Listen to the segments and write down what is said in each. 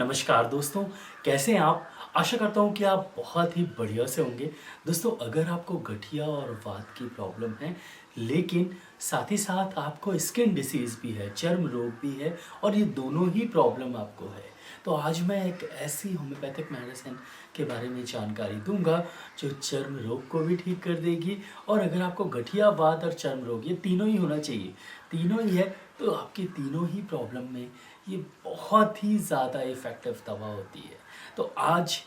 नमस्कार दोस्तों, कैसे हैं आप? आशा करता हूँ कि आप बहुत ही बढ़िया से होंगे। दोस्तों, अगर आपको गठिया और वात की प्रॉब्लम है, लेकिन साथ ही साथ आपको स्किन डिसीज़ भी है, चर्म रोग भी है और ये दोनों ही प्रॉब्लम आपको है, तो आज मैं एक ऐसी होम्योपैथिक मेडिसिन के बारे में जानकारी दूँगा, जो चर्म रोग को भी ठीक कर देगी और अगर आपको गठिया, वात और चर्म रोग ये तीनों ही होना चाहिए, तीनों ही है, तो आपकी तीनों ही प्रॉब्लम में ये बहुत ही ज़्यादा इफ़ेक्टिव दवा होती है। तो आज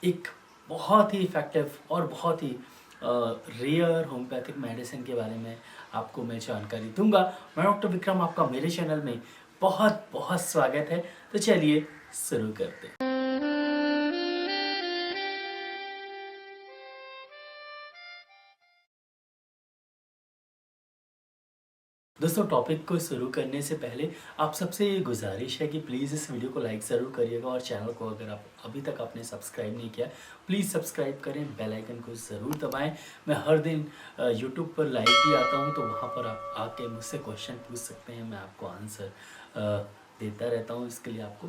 एक बहुत ही इफ़ेक्टिव और बहुत ही रेयर होम्योपैथिक मेडिसिन के बारे में आपको मैं जानकारी दूँगा। मैं डॉक्टर विक्रम, आपका मेरे चैनल में बहुत-बहुत स्वागत है। तो चलिए शुरू करते हैं। दोस्तों, टॉपिक को शुरू करने से पहले आप सबसे ये गुज़ारिश है कि प्लीज़ इस वीडियो को लाइक ज़रूर करिएगा और चैनल को अगर आप अभी तक आपने सब्सक्राइब नहीं किया, प्लीज़ सब्सक्राइब करें, बेल आइकन को ज़रूर दबाएं। मैं हर दिन यूट्यूब पर लाइव भी आता हूं, तो वहां पर आप आके मुझसे क्वेश्चन पूछ सकते हैं, मैं आपको आंसर देता रहता हूं। इसके लिए आपको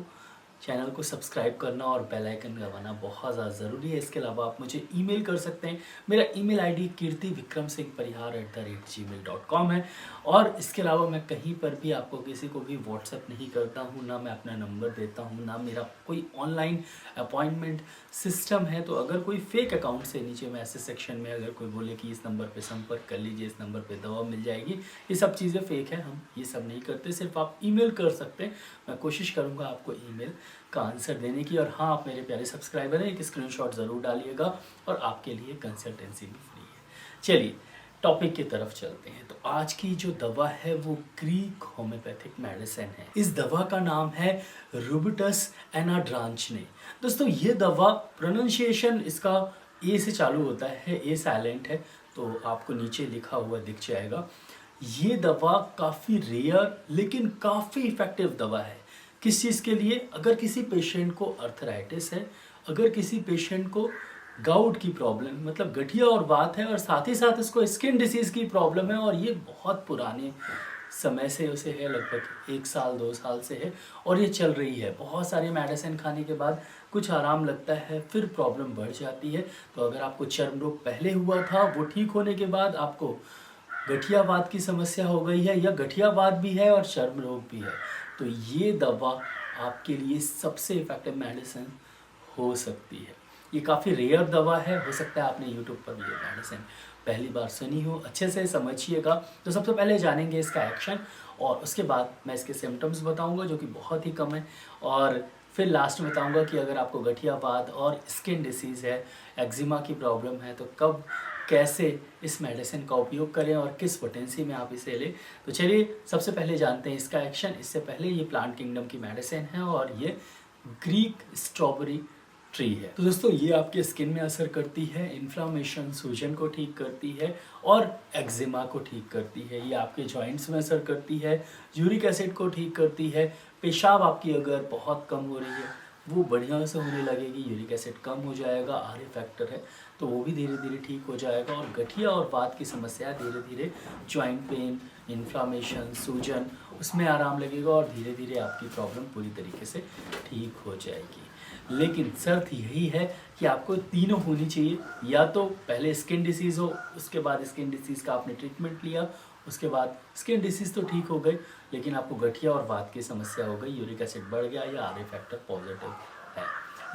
चैनल को सब्सक्राइब करना और बेल आइकन दबाना बहुत ज़्यादा ज़रूरी है। इसके अलावा आप मुझे ईमेल कर सकते हैं। मेरा ईमेल आईडी kirtivikramsinghparihar@gmail.com है और इसके अलावा मैं कहीं पर भी आपको किसी को भी व्हाट्सएप नहीं करता हूँ, ना मैं अपना नंबर देता हूँ, ना मेरा कोई ऑनलाइन अपॉइंटमेंट सिस्टम है। तो अगर कोई फेक अकाउंट से नीचे मैसेज सेक्शन में अगर कोई बोले कि इस नंबर पे संपर्क कर लीजिए, इस नंबर पे दवा मिल जाएगी, ये सब चीज़ें फेक है। हम ये सब नहीं करते, सिर्फ आप ईमेल कर सकते हैं। मैं कोशिश करूँगा आपको ईमेल का आंसर देने की। और हाँ, आप मेरे प्यारे सब्सक्राइबर हैं, एक स्क्रीनशॉट ज़रूर डालिएगा और आपके लिए कंसल्टेंसी भी फ्री है। चलिए टॉपिक की तरफ चलते हैं। तो आज की जो दवा है वो ग्रीक होम्योपैथिक मेडिसिन है। इस दवा का नाम है रुबिटस एनाड्रांचने। दोस्तों, ये दवा प्रोनाउंसिएशन इसका ए से चालू होता है, ए साइलेंट है, तो आपको नीचे लिखा हुआ दिख जाएगा। ये दवा काफ़ी रेयर लेकिन काफ़ी इफ़ेक्टिव दवा है। किस चीज़ के लिए? अगर किसी पेशेंट को अर्थराइटिस है, अगर किसी पेशेंट को गाउट की प्रॉब्लम मतलब गठिया और वात है और साथ ही साथ इसको स्किन डिसीज़ की प्रॉब्लम है और ये बहुत पुराने समय से उसे है, लगभग 1 साल 2 साल से है और ये चल रही है। बहुत सारी मेडिसिन खाने के बाद कुछ आराम लगता है, फिर प्रॉब्लम बढ़ जाती है। तो अगर आपको चर्म रोग पहले हुआ था, वो ठीक होने के बाद आपको गठियावात की समस्या हो गई है या गठियावात भी है और चर्म रोग भी है, तो ये दवा आपके लिए सबसे इफ़ेक्टिव मेडिसिन हो सकती है। ये काफ़ी रेयर दवा है, हो सकता है आपने यूट्यूब पर ये मेडिसिन पहली बार सुनी हो। अच्छे से समझिएगा। तो सबसे पहले जानेंगे इसका एक्शन और उसके बाद मैं इसके सिम्टम्स बताऊंगा, जो कि बहुत ही कम है, और फिर लास्ट में बताऊंगा कि अगर आपको गठियावात और स्किन डिसीज़ है, एक्जिमा की प्रॉब्लम है, तो कब कैसे इस मेडिसिन का उपयोग करें और किस पोटेंसी में आप इसे लें। तो चलिए सबसे पहले जानते हैं इसका एक्शन। इससे पहले ये प्लांट किंगडम की मेडिसिन है और ये ग्रीक स्ट्रॉबेरी ट्री है। तो दोस्तों, ये आपके स्किन में असर करती है, इन्फ्लामेशन सूजन को ठीक करती है और एक्जिमा को ठीक करती है। ये आपके जॉइंट्स में असर करती है, यूरिक एसिड को ठीक करती है। पेशाब आपकी अगर बहुत कम हो रही है, वो बढ़िया से होने लगेगी, यूरिक एसिड कम हो जाएगा, आर फैक्टर है तो वो भी धीरे धीरे ठीक हो जाएगा और गठिया और वात की समस्या धीरे धीरे, जॉइंट पेन, इन्फ्लामेशन, सूजन, उसमें आराम लगेगा और धीरे धीरे आपकी प्रॉब्लम पूरी तरीके से ठीक हो जाएगी। लेकिन शर्त यही है कि आपको तीनों होनी चाहिए। या तो पहले स्किन डिसीज़ हो, उसके बाद स्किन डिसीज़ का आपने ट्रीटमेंट लिया, उसके बाद स्किन डिसीज़ तो ठीक हो गई, लेकिन आपको गठिया और वात की समस्या हो गई, यूरिक एसिड बढ़ गया या आर फैक्टर पॉजिटिव है,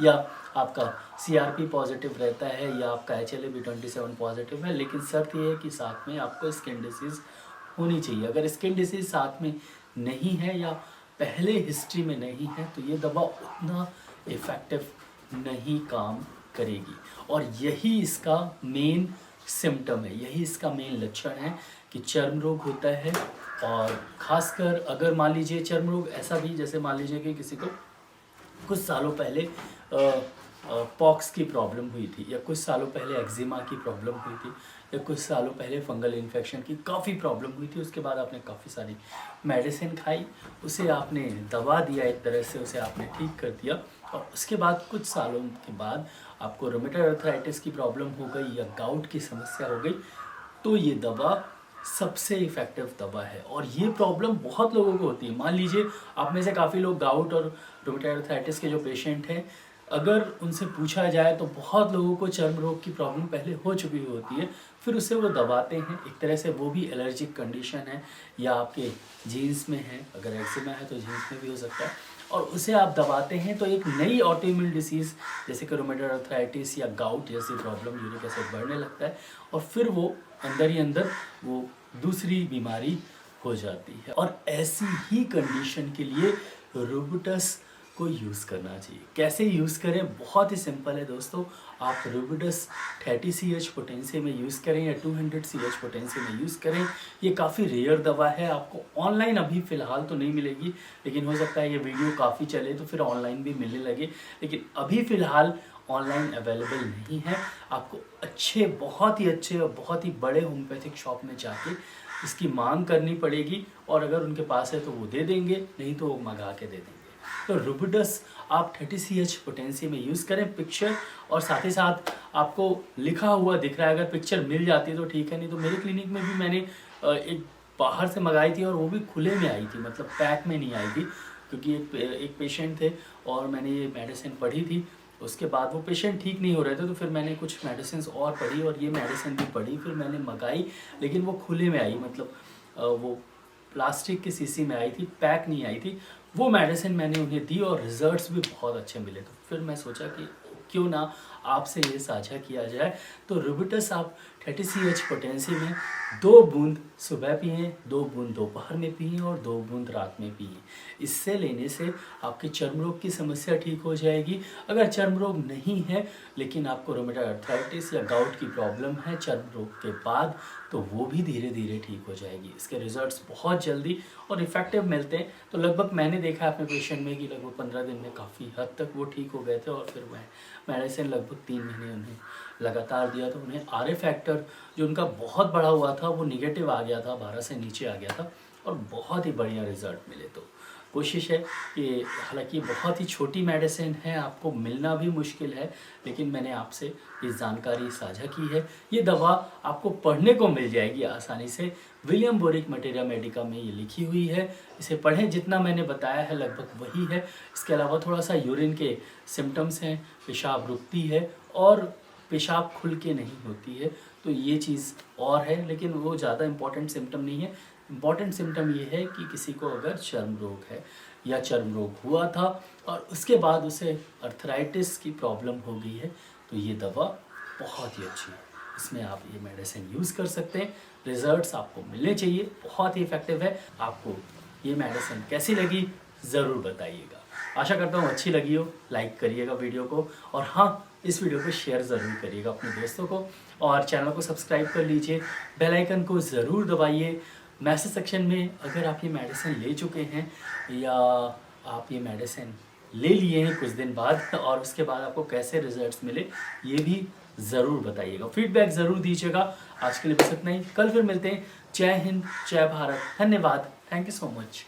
या आपका सीआरपी पॉजिटिव रहता है, या आपका HLA-B27 पॉजिटिव है। लेकिन शर्त ये है कि साथ में आपको स्किन डिसीज़ होनी चाहिए। अगर स्किन डिसीज़ साथ में नहीं है या पहले हिस्ट्री में नहीं है, तो ये दवा उतना इफ़ेक्टिव नहीं काम करेगी। और यही इसका मेन सिम्टम है, यही इसका मेन लक्षण है कि चर्म रोग होता है। और ख़ासकर अगर मान लीजिए चर्म रोग ऐसा भी, जैसे मान लीजिए कि किसी को कुछ सालों पहले पॉक्स की प्रॉब्लम हुई थी, या कुछ सालों पहले एक्जिमा की प्रॉब्लम हुई थी, या कुछ सालों पहले फंगल इन्फेक्शन की काफ़ी प्रॉब्लम हुई थी। उसके बाद आपने काफ़ी सारी मेडिसिन खाई, उसे आपने दवा दिया, एक तरह से उसे आपने ठीक कर दिया, और उसके बाद कुछ सालों के बाद आपको रोमेटॉइड अर्थराइटिस की प्रॉब्लम हो गई या गाउट की समस्या हो गई, तो ये दवा सबसे इफ़ेक्टिव दवा है। और ये प्रॉब्लम बहुत लोगों को होती है। मान लीजिए आप में से काफ़ी लोग गाउट और रूमेटॉइड आर्थराइटिस के जो पेशेंट हैं, अगर उनसे पूछा जाए तो बहुत लोगों को चर्म रोग की प्रॉब्लम पहले हो चुकी होती है, फिर उससे वो दबाते हैं। एक तरह से वो भी एलर्जिक कंडीशन है या आपके जीन्स में है, अगर एक्जिमा है तो जीन्स में भी हो सकता है, और उसे आप दबाते हैं तो एक नई ऑटोइम्यून डिसीज़ जैसे कि रूमेटॉइड आर्थराइटिस या गाउट जैसी प्रॉब्लम, यूरिक एसिड बढ़ने लगता है और फिर वो अंदर ही अंदर वो दूसरी बीमारी हो जाती है। और ऐसी ही कंडीशन के लिए रूबिटस को यूज़ करना चाहिए। कैसे यूज़ करें? बहुत ही सिंपल है दोस्तों। आप रूबिटस 30 CH पोटेंसी में यूज़ करें या 200 CH पोटेंसी में यूज़ करें। ये काफ़ी रेयर दवा है, आपको ऑनलाइन अभी फ़िलहाल तो नहीं मिलेगी, लेकिन हो सकता है ये वीडियो काफ़ी चले तो फिर ऑनलाइन भी मिलने लगे, लेकिन अभी फ़िलहाल ऑनलाइन अवेलेबल नहीं है। आपको अच्छे, बहुत ही अच्छे और बहुत ही बड़े होम्योपैथिक शॉप में जाके इसकी मांग करनी पड़ेगी, और अगर उनके पास है तो वो दे देंगे, नहीं तो वो मंगा के दे देंगे। तो रूबिटस आप 30 CH पोटेंसी में यूज़ करें। पिक्चर और साथ ही साथ आपको लिखा हुआ दिख रहा है, अगर पिक्चर मिल जाती है तो ठीक है, नहीं तो मेरे क्लिनिक में भी मैंने एक बाहर से मंगाई थी और वो भी खुले में आई थी, मतलब पैक में नहीं आई थी, क्योंकि एक पेशेंट थे और मैंने ये मेडिसिन पढ़ी थी। उसके बाद वो पेशेंट ठीक नहीं हो रहे थे तो फिर मैंने कुछ मेडिसिन और पढ़ी और ये मेडिसिन भी पढ़ी, फिर मैंने मंगाई, लेकिन वो खुले में आई, मतलब वो प्लास्टिक की शीशी में आई थी, पैक नहीं आई थी। वो मेडिसिन मैंने उन्हें दी और रिजल्ट्स भी बहुत अच्छे मिले, तो फिर मैं सोचा कि क्यों ना आपसे ये साझा किया जाए। तो रूबिटस आप 30 CH पोटेंसी में 2 बूंद सुबह पिएं, 2 बूंद दोपहर में पिएं और 2 बूंद रात में पिएं। इससे लेने से आपके चर्म रोग की समस्या ठीक हो जाएगी। अगर चर्म रोग नहीं है लेकिन आपको रूमेटॉइड आर्थराइटिस या गाउट की प्रॉब्लम है चर्म रोग के बाद, तो वो भी धीरे धीरे ठीक हो जाएगी। इसके रिजल्ट्स बहुत जल्दी और इफ़ेक्टिव मिलते हैं। तो लगभग मैंने देखा अपने पेशेंट में कि लगभग 15 दिन में काफ़ी हद तक वो ठीक हो गए थे, और फिर मैं मेडिसिन लगभग 3 महीने उन्हें लगातार दिया, तो उन्हें RA फैक्टर जो उनका बहुत बढ़ा हुआ था वो निगेटिव आ गया था, 12 से नीचे आ गया था, और बहुत ही बढ़िया रिजल्ट मिले। तो कोशिश है कि हालांकि बहुत ही छोटी मेडिसिन है, आपको मिलना भी मुश्किल है, लेकिन मैंने आपसे ये जानकारी साझा की है। ये दवा आपको पढ़ने को मिल जाएगी आसानी से, विलियम बोरिक मटेरिया मेडिका में ये लिखी हुई है। इसे पढ़ें, जितना मैंने बताया है लगभग वही है। इसके अलावा थोड़ा सा यूरिन के सिम्टम्स हैं, पेशाब रुकती है और पेशाब खुल के नहीं होती है, तो ये चीज़ और है, लेकिन वो ज़्यादा इम्पॉर्टेंट सिम्टम नहीं है। इम्पॉर्टेंट सिम्टम ये है कि किसी को अगर चर्म रोग है या चर्म रोग हुआ था और उसके बाद उसे अर्थराइटिस की प्रॉब्लम हो गई है, तो ये दवा बहुत ही अच्छी है। इसमें आप ये मेडिसिन यूज़ कर सकते हैं, रिजल्ट्स आपको मिलने चाहिए, बहुत ही इफ़ेक्टिव है। आपको ये मेडिसिन कैसी लगी ज़रूर बताइएगा। आशा करता हूँ अच्छी लगी हो, लाइक करिएगा वीडियो को, और हाँ, इस वीडियो को शेयर ज़रूर करिएगा अपने दोस्तों को, और चैनल को सब्सक्राइब कर लीजिए, बेल आइकन को ज़रूर दबाइए। मैसेज सेक्शन में अगर आप ये मेडिसिन ले चुके हैं या आप ये मेडिसिन ले लिए हैं कुछ दिन बाद और उसके बाद आपको कैसे रिजल्ट्स मिले, ये भी ज़रूर बताइएगा, फीडबैक ज़रूर दीजिएगा। आज के लिए बस इतना ही, कल फिर मिलते हैं। जय हिंद, जय भारत, धन्यवाद, थैंक यू सो मच।